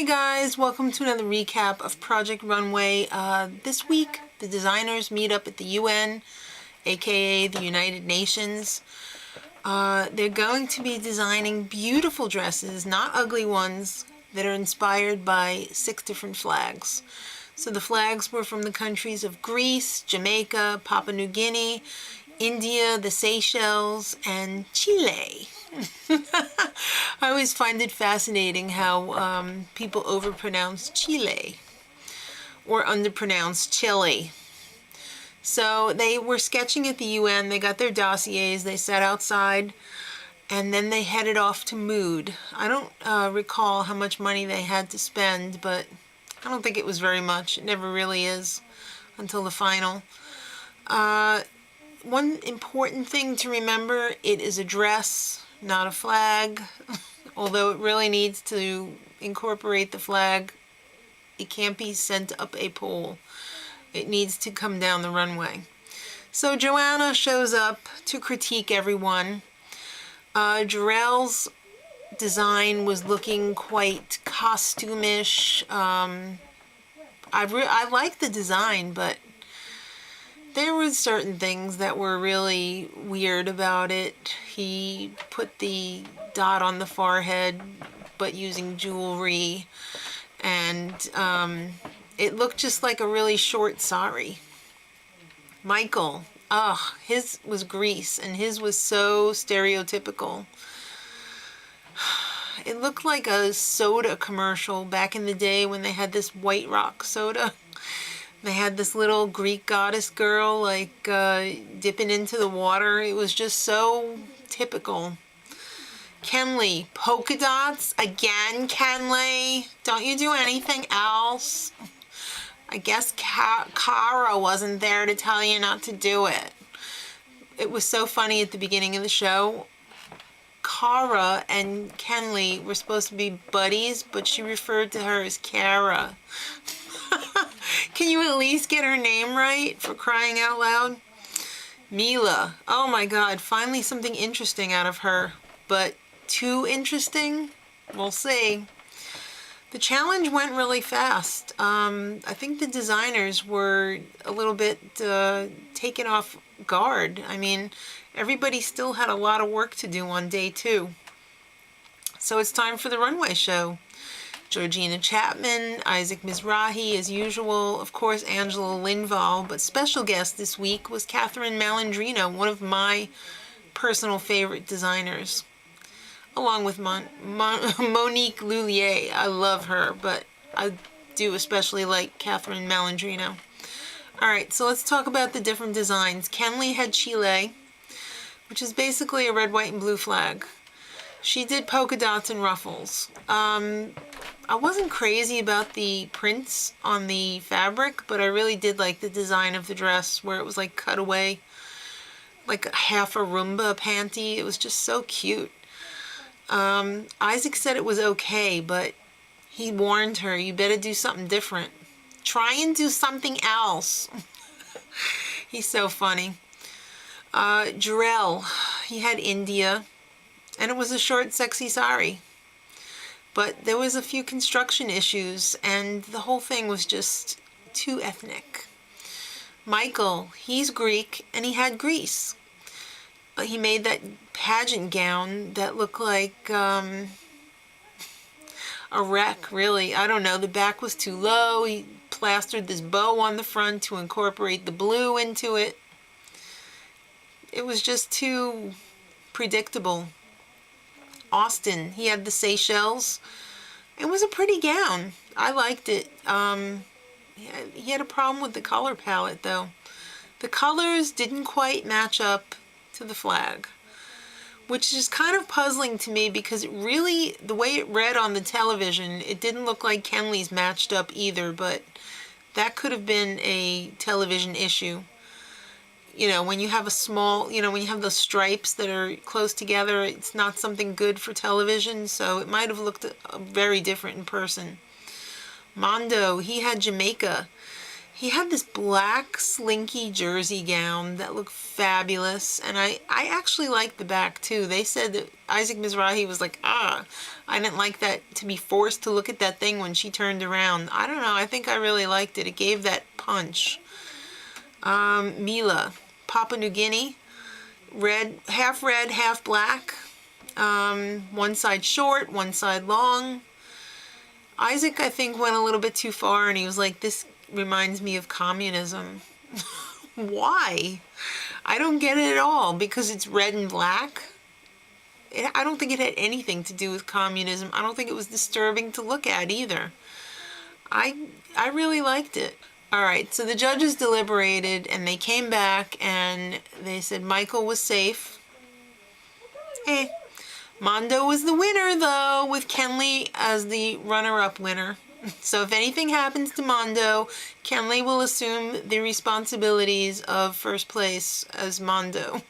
Hey guys, welcome to another recap of Project Runway. This week, the designers meet up at the UN, aka the United Nations. They're going to be designing beautiful dresses, not ugly ones, that are inspired by 6 different flags. So the flags were from the countries of Greece, Jamaica, Papua New Guinea, India, the Seychelles, and Chile. I always find it fascinating how people overpronounce Chile or underpronounce Chile. So they were sketching at the UN, they got their dossiers, they sat outside, and then they headed off to Mood. I don't recall how much money they had to spend, but I don't think it was very much. It never really is until the final. One important thing to remember, it is a dress, not a flag. Although it really needs to incorporate the flag, it can't be sent up a pole. It needs to come down the runway. So Joanna shows up to critique everyone. Jarrell's design was looking quite costumish. I liked the design, but there were certain things that were really weird about it. He put the dot on the forehead, but using jewelry, and it looked just like a really short sari. Michael, his was Greece, and his was so stereotypical. It looked like a soda commercial back in the day when they had this White Rock soda. They had this little Greek goddess girl, like, dipping into the water. It was just so typical. Kenley, polka dots? Again, Kenley? Don't you do anything else? I guess Cara wasn't there to tell you not to do it. It was so funny at the beginning of the show. Cara and Kenley were supposed to be buddies, but she referred to her as Cara. Can you at least get her name right, for crying out loud? Mila. Oh my god, finally something interesting out of her. But too interesting? We'll see. The challenge went really fast. I think the designers were a little bit taken off guard. I mean, everybody still had a lot of work to do on day 2. So it's time for the runway show. Georgina Chapman, Isaac Mizrahi as usual, of course Angela Lindvall, but special guest this week was Catherine Malandrino, one of my personal favorite designers, along with Monique Lullier. I love her, but I do especially like Catherine Malandrino. Alright, so let's talk about the different designs. Kenley had Chile, which is basically a red, white, and blue flag. She did polka dots and ruffles. I wasn't crazy about the prints on the fabric, but I really did like the design of the dress where it was like cut away, like half a Roomba panty. It was just so cute. Isaac said it was okay, but he warned her, you better do something different. Try and do something else. He's so funny. Jarrell, he had India, and it was a short, sexy sari. But there was a few construction issues, and the whole thing was just too ethnic. Michael, he's Greek, and he had Greece. He made that pageant gown that looked like a wreck, really. I don't know, the back was too low. He plastered this bow on the front to incorporate the blue into it. It was just too predictable. Austin, he had the Seychelles. It was a pretty gown. I liked it. He had a problem with the color palette, though. The colors didn't quite match up to the flag, which is kind of puzzling to me because it really, the way it read on the television, it didn't look like Kenley's matched up either, but that could have been a television issue. You know, when you have a small, when you have those stripes that are close together, it's not something good for television, so it might have looked very different in person. Mondo, he had Jamaica. He had this black slinky jersey gown that looked fabulous, and I actually liked the back too. They said that Isaac Mizrahi was like, I didn't like that, to be forced to look at that thing when she turned around. I don't know, I think I really liked it. It gave that punch. Mila, Papua New Guinea, red, half black, one side short, one side long. Isaac, I think, went a little bit too far, and he was like, this reminds me of communism. Why? I don't get it at all. Because it's red and black? I don't think it had anything to do with communism. I don't think it was disturbing to look at either. I really liked it. All right, so the judges deliberated, and they came back, and they said Michael was safe. Mondo was the winner, though, with Kenley as the runner-up winner. So if anything happens to Mondo, Kenley will assume the responsibilities of first place as Mondo.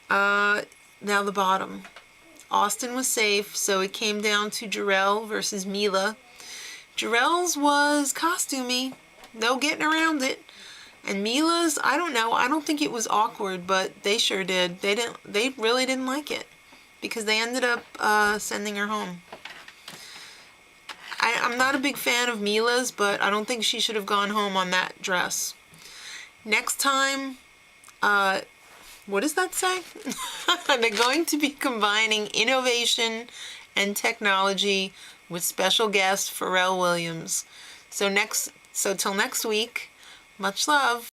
Now the bottom. Austin was safe, so it came down to Jarrell versus Mila. Jarrell's was costumey. No getting around it. And Mila's, I don't know. I don't think it was awkward, but they sure did. They really didn't like it, because they ended up sending her home. I'm not a big fan of Mila's, but I don't think she should have gone home on that dress. Next time, what does that say? They're going to be combining innovation and technology with special guest Pharrell Williams. So till next week, much love.